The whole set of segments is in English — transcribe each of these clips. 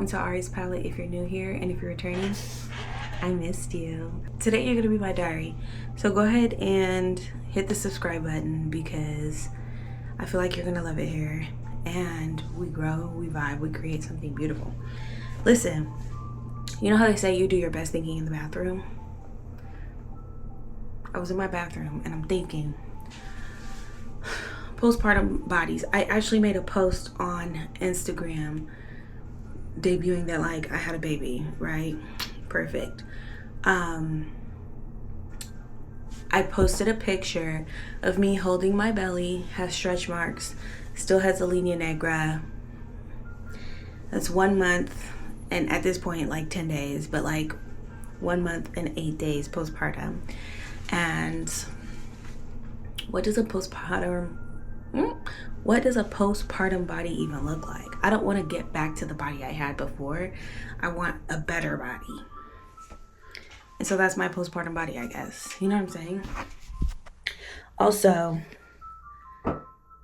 welcome to Ari's Palate if you're new here, and if you're returning, I missed you. Today you're gonna be my diary, so go ahead and hit the subscribe button because I feel like you're gonna love it here, and we grow, we vibe, we create something beautiful. Listen, you know how they say you do your best thinking in the bathroom? I was in my bathroom and I'm thinking postpartum bodies. I actually made a post on Instagram debuting that like I had a baby, right? Perfect. I posted a picture of me holding my belly, has stretch marks, still has a linea negra. That's 1 month, and at this point like 10 days, but like 1 month and 8 days postpartum. And what does a postpartum body even look like? I don't want to get back to the body I had before. I want a better body. And so that's my postpartum body, I guess. You know what I'm saying? Also,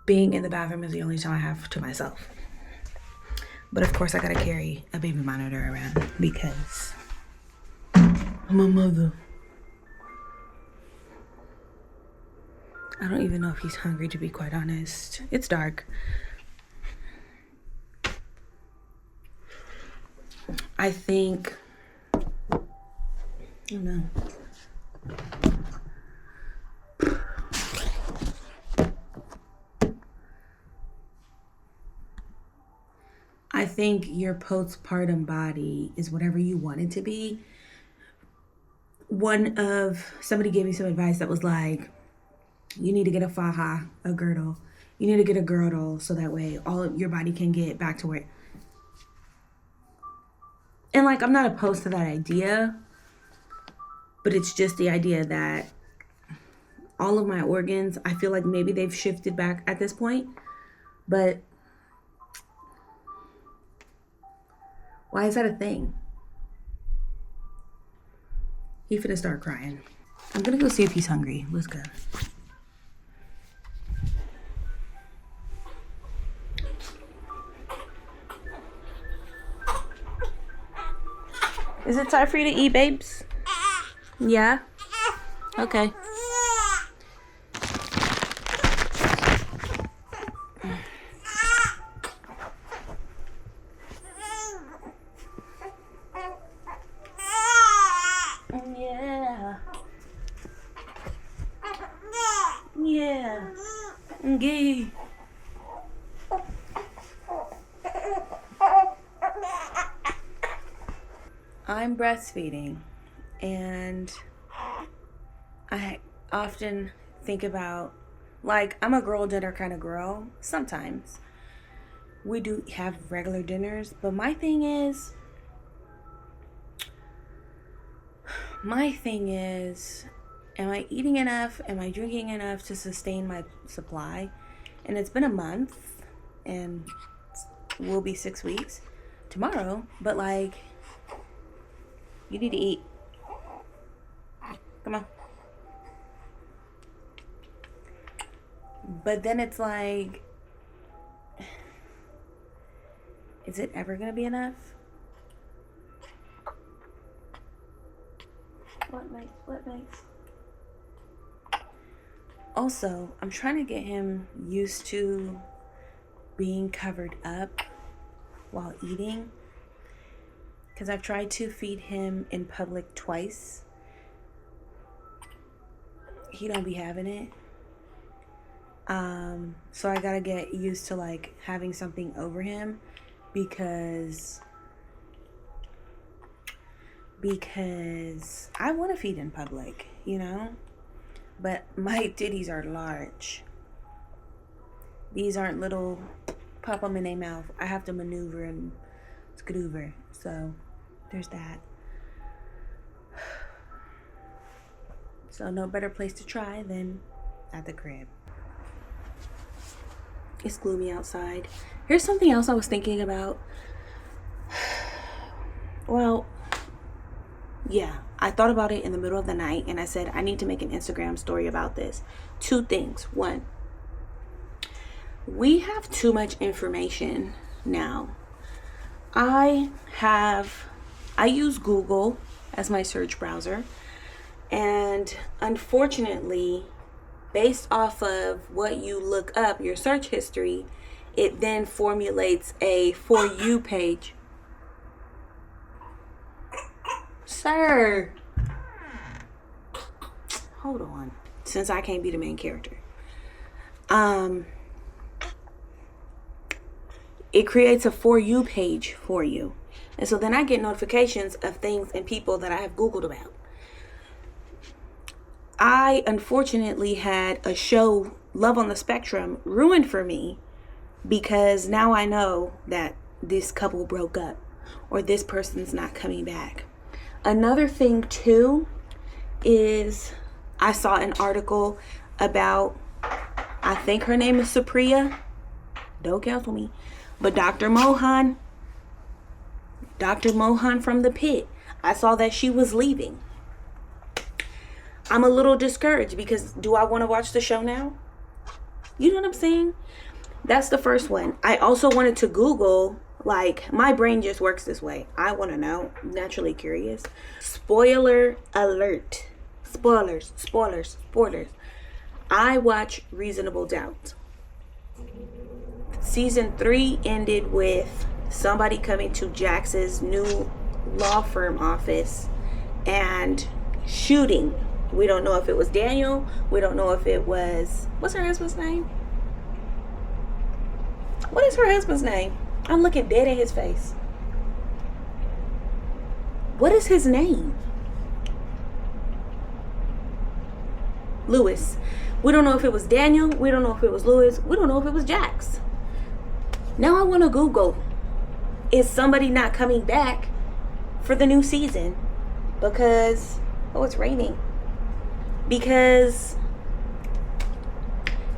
being in the bathroom is the only time I have to myself. But of course I gotta carry a baby monitor around because I'm a mother. I don't even know if he's hungry, to be quite honest. It's dark. I think, oh no. I think your postpartum body is whatever you want it to be. Somebody gave me some advice that was like, you need to get a faja, a girdle. You need to get a girdle so that way all of your body can get back to where. And like, I'm not opposed to that idea, but it's just the idea that all of my organs, I feel like maybe they've shifted back at this point, but why is that a thing? He finna start crying. I'm gonna go see if he's hungry. Let's go. Is it time for you to eat, babes? Yeah? Okay. Yeah. Yeah. Okay. I'm breastfeeding, and I often think about, like, I'm a girl dinner kind of girl. Sometimes we do have regular dinners, but my thing is, am I eating enough? Am I drinking enough to sustain my supply? And it's been a month, and will be 6 weeks tomorrow, but like, you need to eat. Come on. But then it's like, is it ever gonna be enough? What makes? Also, I'm trying to get him used to being covered up while eating. Because I've tried to feed him in public twice. He don't be having it. So I gotta get used to like having something over him because I want to feed in public, you know? But my titties are large. These aren't little, pop them in their mouth. I have to maneuver and scoover. So there's that. So no better place to try than at the crib. It's gloomy outside. Here's something else I was thinking about. Well, yeah, I thought about it in the middle of the night and I said, I need to make an Instagram story about this. 2 things. 1, we have too much information now I use Google as my search browser, and unfortunately, based off of what you look up, your search history, it then formulates a For You page. Sir, hold on, since I can't be the main character. It creates a For You page for you. And so then I get notifications of things and people that I have Googled about. I unfortunately had a show, Love on the Spectrum, ruined for me because now I know that this couple broke up or this person's not coming back. Another thing too is I saw an article about, I think her name is Supriya, don't cancel me, but Dr. Mohan from the pit, I saw that she was leaving. I'm a little discouraged because do I want to watch the show now? You know what I'm saying? That's the first one. I also wanted to Google, like, my brain just works this way. I want to know, naturally curious. Spoiler alert. Spoilers. I watch Reasonable Doubt. Season 3 ended with somebody coming to Jax's new law firm office and shooting. We don't know if it was Daniel. We don't know if it was... What's her husband's name? What is her husband's name? I'm looking dead at his face. What is his name? Lewis. We don't know if it was Daniel. We don't know if it was Lewis. We don't know if it was Jax. Now I want to Google, is somebody not coming back for the new season? Because, oh, it's raining. Because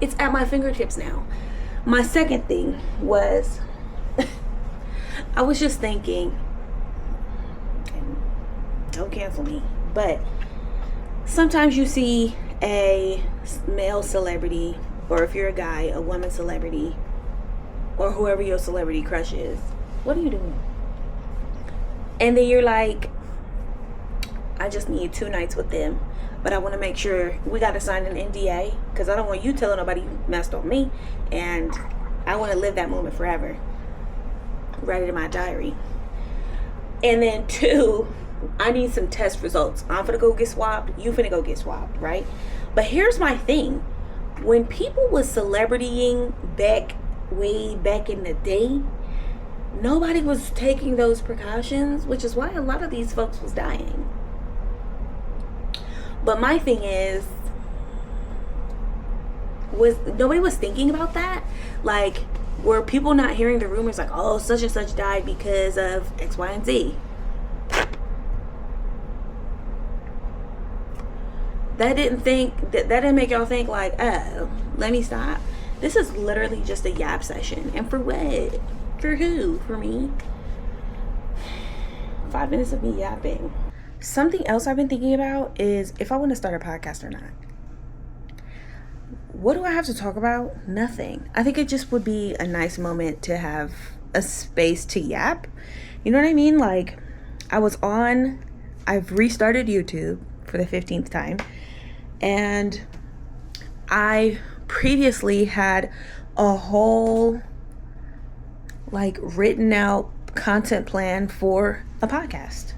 it's at my fingertips now. My second thing was, I was just thinking, don't cancel me, but sometimes you see a male celebrity, or if you're a guy, a woman celebrity, or whoever your celebrity crush is. What are you doing? And then you're like, I just need 2 nights with them, but I want to make sure we got to sign an NDA because I don't want you telling nobody you messed on me, and I want to live that moment forever. Write it in my diary. And then 2, I need some test results. I'm finna go get swabbed. You finna go get swabbed, right? But here's my thing. When people was celebritying way back in the day, nobody was taking those precautions, which is why a lot of these folks was dying. But my thing is, nobody was thinking about that? Like, were people not hearing the rumors like, oh, such and such died because of X, Y, and Z? That didn't make y'all think like, oh, let me stop. This is literally just a yap session. And for what? For who? For me? 5 minutes of me yapping. Something else I've been thinking about is if I want to start a podcast or not. What do I have to talk about? Nothing. I think it just would be a nice moment to have a space to yap. You know what I mean? Like, I've restarted YouTube for the 15th time. And I previously had a whole, like, written out content plan for a podcast.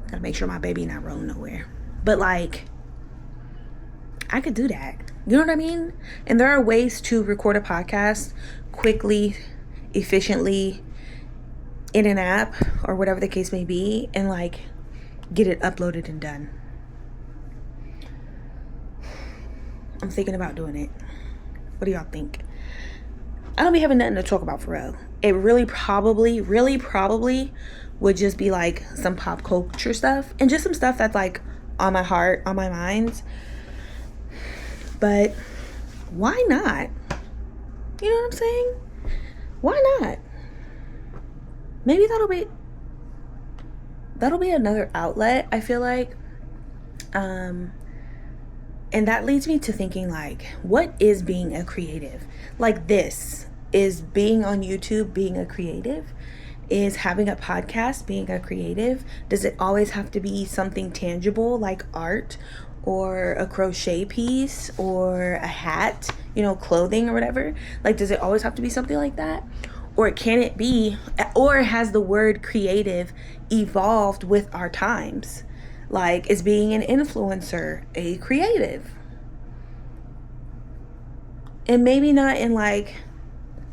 Gotta make sure my baby not rolling nowhere. But, like, I could do that. You know what I mean? And there are ways to record a podcast quickly, efficiently, in an app or whatever the case may be, and, like, get it uploaded and done. I'm thinking about doing it. What do y'all think? I don't be having nothing to talk about for real. It really probably would just be like some pop culture stuff and just some stuff that's like on my heart, on my mind. But why not? You know what I'm saying? Why not? Maybe that'll be another outlet, I feel like. And that leads me to thinking, like, what is being a creative? Like, this is being on YouTube, being a creative. Is having a podcast, being a creative, does it always have to be something tangible like art or a crochet piece or a hat, you know, clothing or whatever? Like, does it always have to be something like that? Or can it be, or has the word creative evolved with our times? Like, is being an influencer a creative? And maybe not in like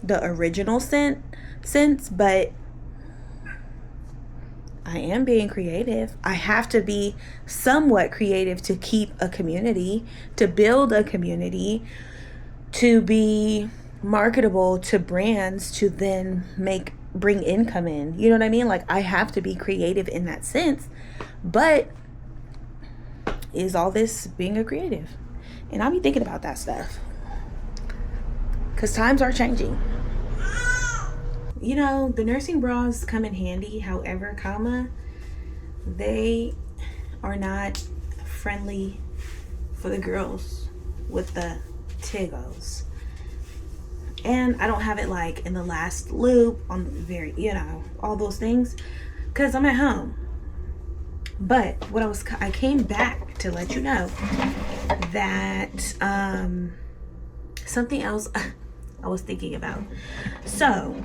the original sense, but I am being creative. I have to be somewhat creative to keep a community, to build a community, to be marketable to brands, to then bring income in. You know what I mean? Like, I have to be creative in that sense. But is all this being a creative? And I'll be thinking about that stuff, because times are changing. You know, the nursing bras come in handy. However, they are not friendly for the girls with the tiggles. And I don't have it like in the last loop on very, you know, all those things, because I'm at home. But I came back to let you know that something else I was thinking about. So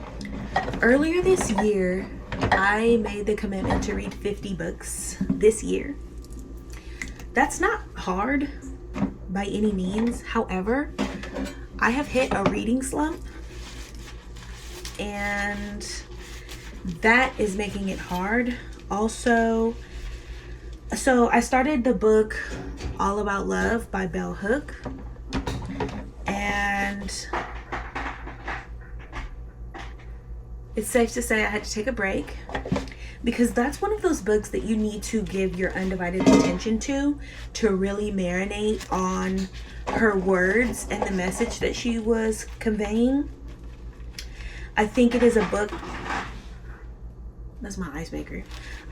earlier this year, I made the commitment to read 50 books this year. That's not hard by any means. However, I have hit a reading slump, and that is making it hard. Also, so I started the book All About Love by Bell Hook, and it's safe to say I had to take a break, because that's one of those books that you need to give your undivided attention to really marinate on her words and the message that she was conveying. I think it is a book, that's my ice maker.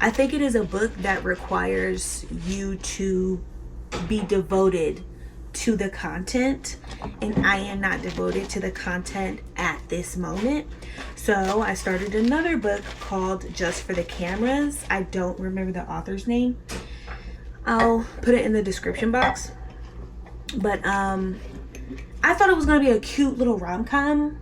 I think it is a book that requires you to be devoted to the content, and I am not devoted to the content at this moment. So I started another book called Just for the Cameras. I don't remember the author's name. I'll put it in the description box. But I thought it was gonna be a cute little rom-com.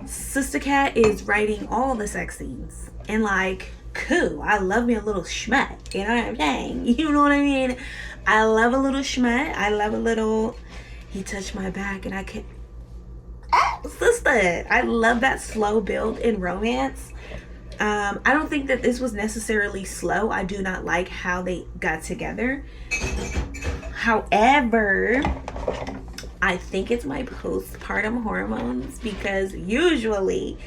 Sister Cat is writing all the sex scenes, and like, cool, I love me a little schmut, you know what I'm saying? You know what I mean? I love a little schmut. I love a little, he touched my back and I can't, sister, I love that slow build in romance. I don't think that this was necessarily slow. I do not like how they got together. However, I think it's my postpartum hormones, because usually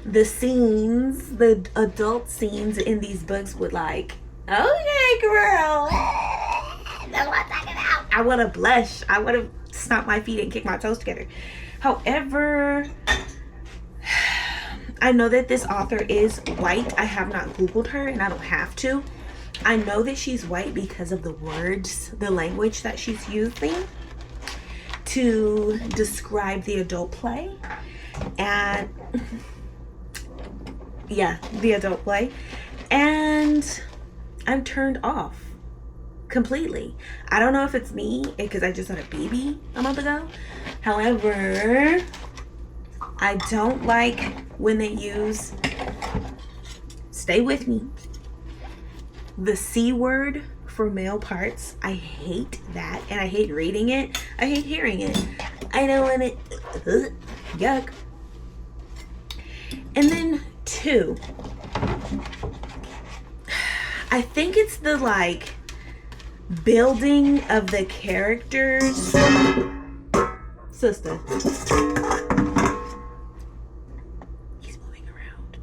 the scenes, the adult scenes in these books would like, okay, girl, that's what I'm talking about. I would have blushed. I would have stomped my feet and kicked my toes together. However, I know that this author is white. I have not Googled her, and I don't have to. I know that she's white because of the words, the language that she's using to describe the adult play. And yeah, the adult play. And I'm turned off completely. I don't know if it's me, because I just had a baby a month ago. However, I don't like when they use, stay with me, the C word for male parts. I hate that, and I hate reading it. I hate hearing it. I don't want it. Yuck. And then 2, I think it's the like building of the characters. Sister, he's moving around.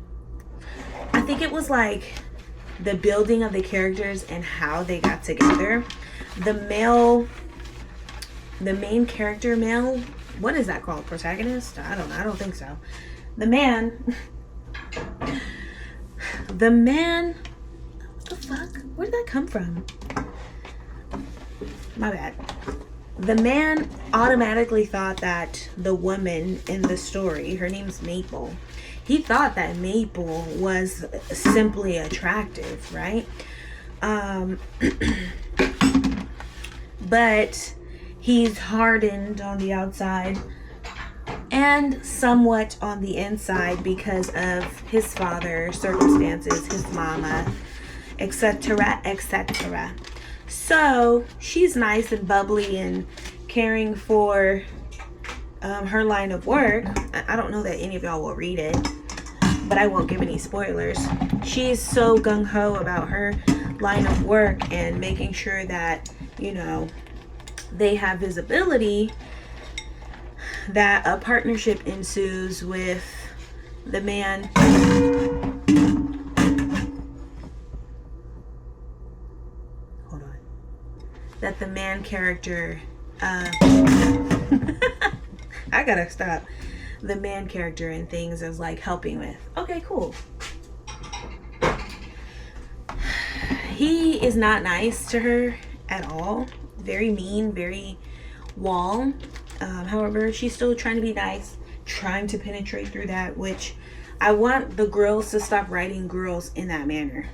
I think it was like the building of the characters and how they got together. The main character male, what is that called? Protagonist? I don't know. I don't think so. The man, what the fuck? Where did that come from? My bad. The man automatically thought that the woman in the story, her name's Maple, he thought that Maple was simply attractive, right? But he's hardened on the outside and somewhat on the inside because of his father, circumstances, his mama, etc., etc. So she's nice and bubbly and caring for her line of work. I don't know that any of y'all will read it, but I won't give any spoilers. She's so gung-ho about her line of work and making sure that, you know, they have visibility, that a partnership ensues with the man. Hold on. That the man character, I gotta stop. The man character and things is like helping with. Okay, cool. He is not nice to her at all. Very mean, very wall. However, she's still trying to be nice, trying to penetrate through that, which I want the girls to stop writing girls in that manner.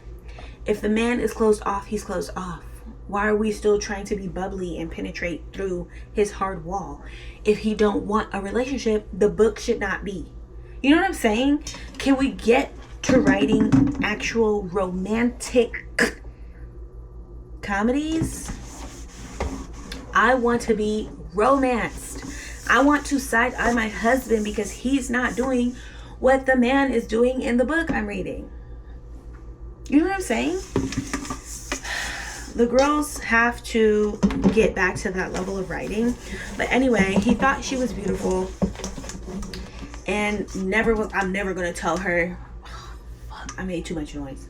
If the man is closed off, he's closed off. Why are we still trying to be bubbly and penetrate through his hard wall? If he don't want a relationship, the book should not be. You know what I'm saying? Can we get to writing actual romantic comedies? I want to be romanced. I want to side-eye my husband because he's not doing what the man is doing in the book I'm reading. You know what I'm saying? The girls have to get back to that level of writing. But anyway, he thought she was beautiful and I'm never going to tell her. Oh, fuck, I made too much noise.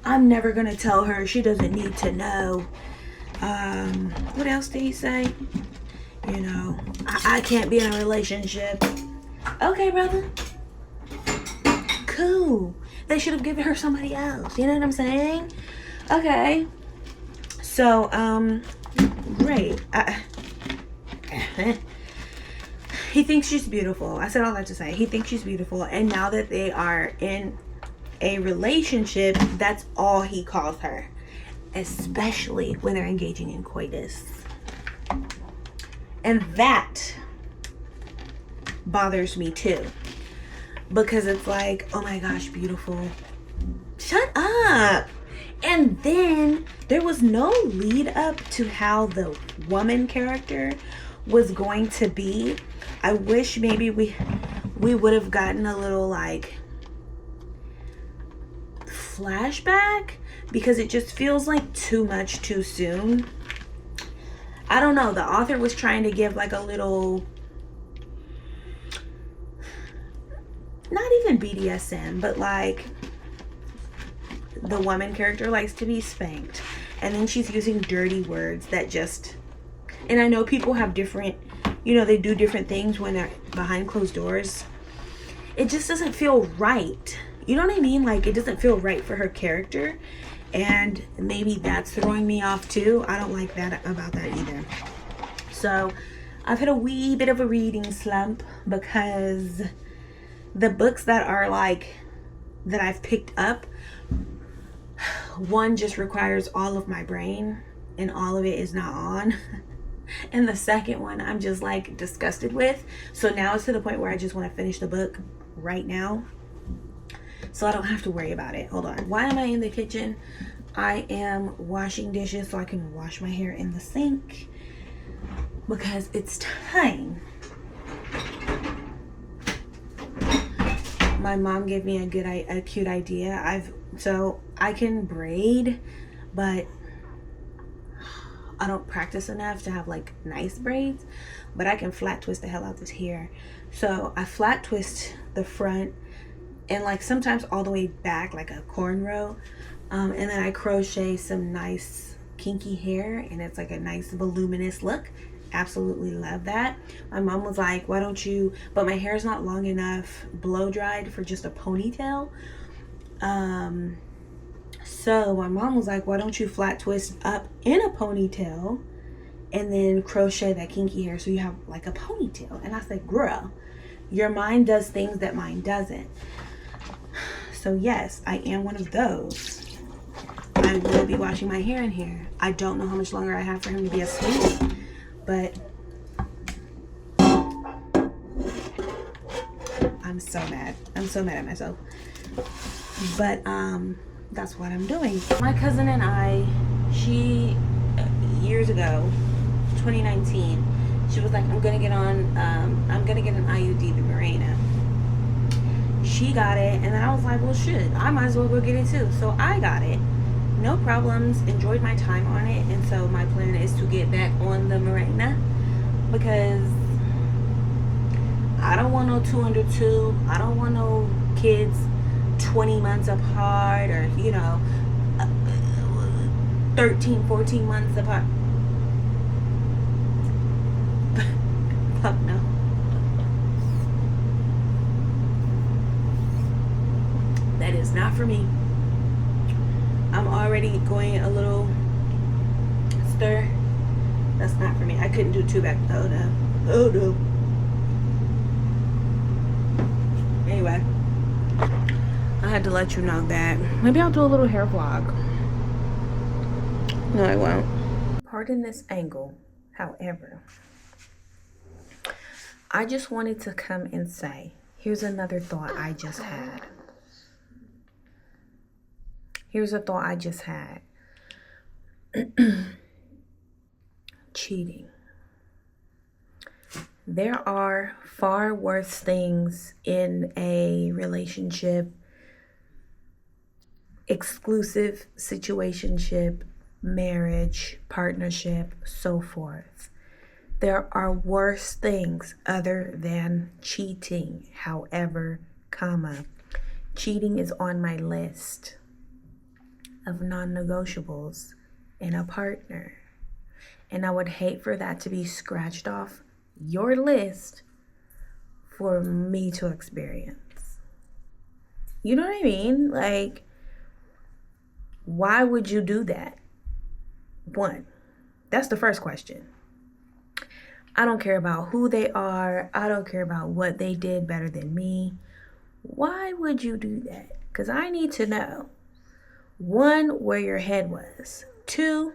I'm never going to tell her. She doesn't need to know. What else did he say? You know, I can't be in a relationship. Okay, brother. Cool. They should have given her somebody else. You know what I'm saying? Okay. So, great. He thinks she's beautiful. I said all that to say. He thinks she's beautiful. And now that they are in a relationship, that's all he calls her. Especially when they're engaging in coitus. And that bothers me too. Because it's like, oh my gosh, beautiful. Shut up. And then there was no lead up to how the woman character was going to be. I wish maybe we would have gotten a little like flashback, because it just feels like too much too soon. I don't know. The author was trying to give like a little, not even BDSM, but like the woman character likes to be spanked, and then she's using dirty words that just, and I know people have different, you know, they do different things when they're behind closed doors. It just doesn't feel right. You know what I mean? Like, it doesn't feel right for her character, and maybe that's throwing me off too. I don't like that about that either. So I've had a wee bit of a reading slump because the books that are like that I've picked up, one just requires all of my brain and all of it is not on. And the second one I'm just like disgusted with. So now it's to the point where I just want to finish the book right now, so I don't have to worry about it. Hold on. Why am I in the kitchen? I am washing dishes so I can wash my hair in the sink because it's time. My mom gave me a cute idea. So I can braid, but I don't practice enough to have like nice braids, but I can flat twist the hell out this hair. So I flat twist the front and like sometimes all the way back like a cornrow, and then I crochet some nice kinky hair, and it's like a nice voluminous look. Absolutely love that. My mom was like, why don't you, but my hair is not long enough blow dried for just a ponytail. So my mom was like, why don't you flat twist up in a ponytail and then crochet that kinky hair so you have like a ponytail? And I said, girl, Your mind does things that mine doesn't. So yes, I am one of those. I will be washing my hair in here. I don't know how much longer I have for him to be asleep, but I'm so mad. I'm so mad at myself. But that's what I'm doing. My cousin and I, she years ago, 2019, she was like, I'm gonna get an IUD, the Mirena. She got it, and then I was like, well, shit, I might as well go get it too. So I got it. No problems, enjoyed my time on it, and so my plan is to get back on the Mirena because I don't want no 2 under 2. I don't want no kids 20 months apart, or 13, 14 months apart. Fuck no. That is not for me. I'm already going a little stir. That's not for me. I couldn't do 2 back. Oh no. Oh no. Anyway, I had to let you know that. Maybe I'll do a little hair vlog. No, I won't. Pardon this angle. However, I just wanted to come and say, here's another thought I just had. Here's a thought I just had. Cheating. There are far worse things in a relationship, exclusive situationship, marriage, partnership, so forth. There are worse things other than cheating. However, cheating is on my list of non-negotiables in a partner. And I would hate for that to be scratched off your list for me to experience. You know what I mean? Like, why would you do that? One, that's the first question. I don't care about who they are. I don't care about what they did better than me. Why would you do that? Because I need to know. 1, where your head was. 2,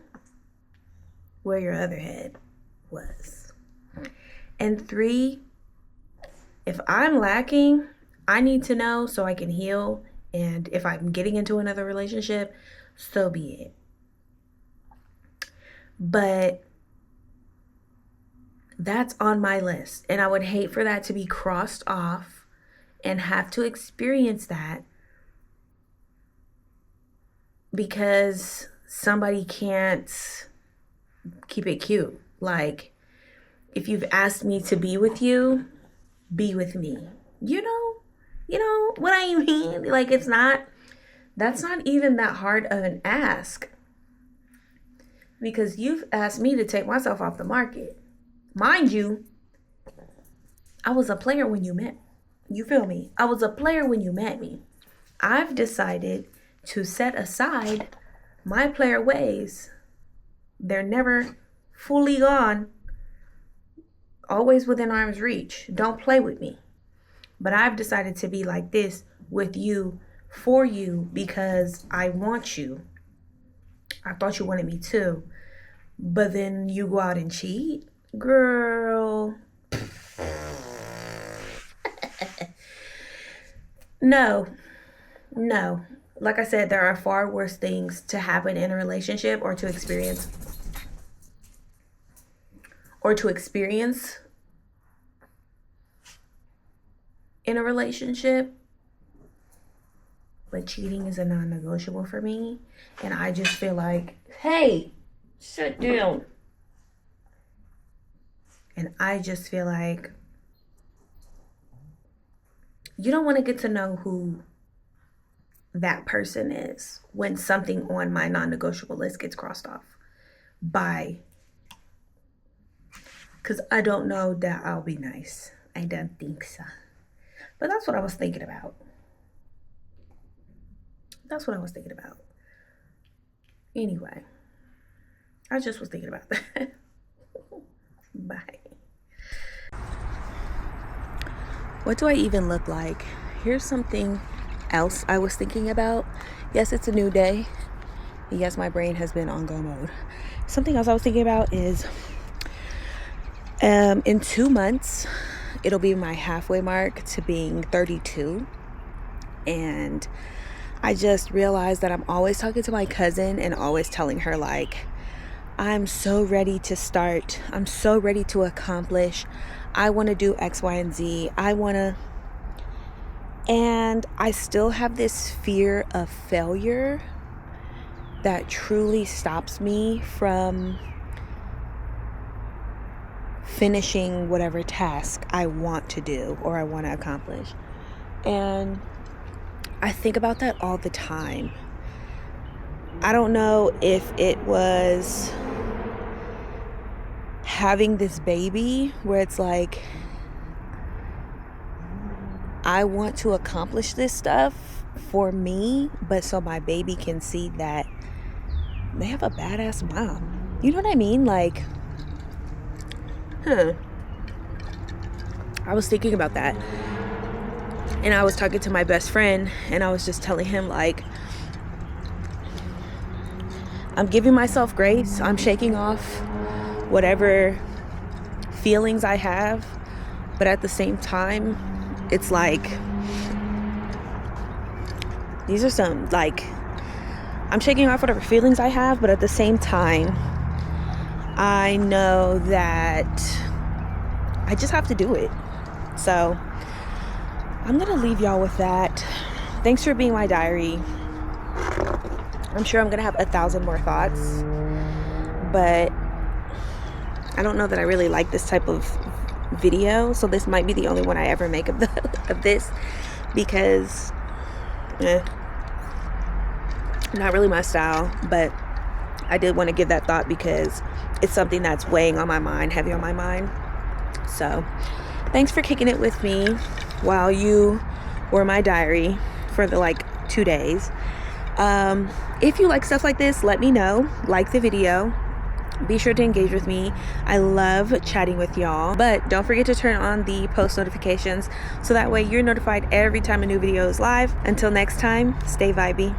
where your other head was. And 3, if I'm lacking, I need to know so I can heal. And if I'm getting into another relationship, so be it. But that's on my list. And I would hate for that to be crossed off and have to experience that because somebody can't keep it cute. Like, if you've asked me to be with you, be with me. You know what I mean? Like, that's not even that hard of an ask. Because you've asked me to take myself off the market. Mind you, I was a player when you met. You feel me? I was a player when you met me. I've decided to set aside my player ways. They're never fully gone. Always within arm's reach. Don't play with me. But I've decided to be like this with you, for you, because I want you. I thought you wanted me too. But then you go out and cheat? Girl. No. Like I said, there are far worse things to happen in a relationship or to experience in a relationship. But cheating is a non-negotiable for me. And I just feel like, hey, sit down. And I just feel like you don't want to get to know who that person is when something on my non-negotiable list gets crossed off by, because I don't know that I'll be nice. I don't think so. But that's what I was thinking about. Anyway, I just was thinking about that. Bye. What do I even look like? Here's something else I was thinking about. Yes, it's a new day. Yes, my brain has been on go mode. Something else I was thinking about is in 2 months, it'll be my halfway mark to being 32. And I just realized that I'm always talking to my cousin and always telling her, like, I'm so ready to start. I'm so ready to accomplish. I want to do X, Y, and Z. And I still have this fear of failure that truly stops me from finishing whatever task I want to do or I want to accomplish. And I think about that all the time. I don't know if it was having this baby where it's like, I want to accomplish this stuff for me, but so my baby can see that they have a badass mom. You know what I mean? Like, I was thinking about that. And I was talking to my best friend and I was just telling him, like, I'm giving myself grace. I'm shaking off whatever feelings I have. But at the same time, it's like, these are some, like, I'm shaking off whatever feelings I have, but at the same time, I know that I just have to do it. So I'm gonna leave y'all with that. Thanks for being my diary. I'm sure I'm gonna have 1,000 more thoughts, but I don't know that I really like this type of video, so this might be the only one I ever make of this, because not really my style. But I did want to give that thought because it's something that's weighing on my mind, heavy on my mind. So thanks for kicking it with me while you were my diary for the 2 days. If you like stuff like this, let me know. Like the video. Be sure to engage with me. I love chatting with y'all. But don't forget to turn on the post notifications so that way you're notified every time a new video is live. Until next time, stay vibey.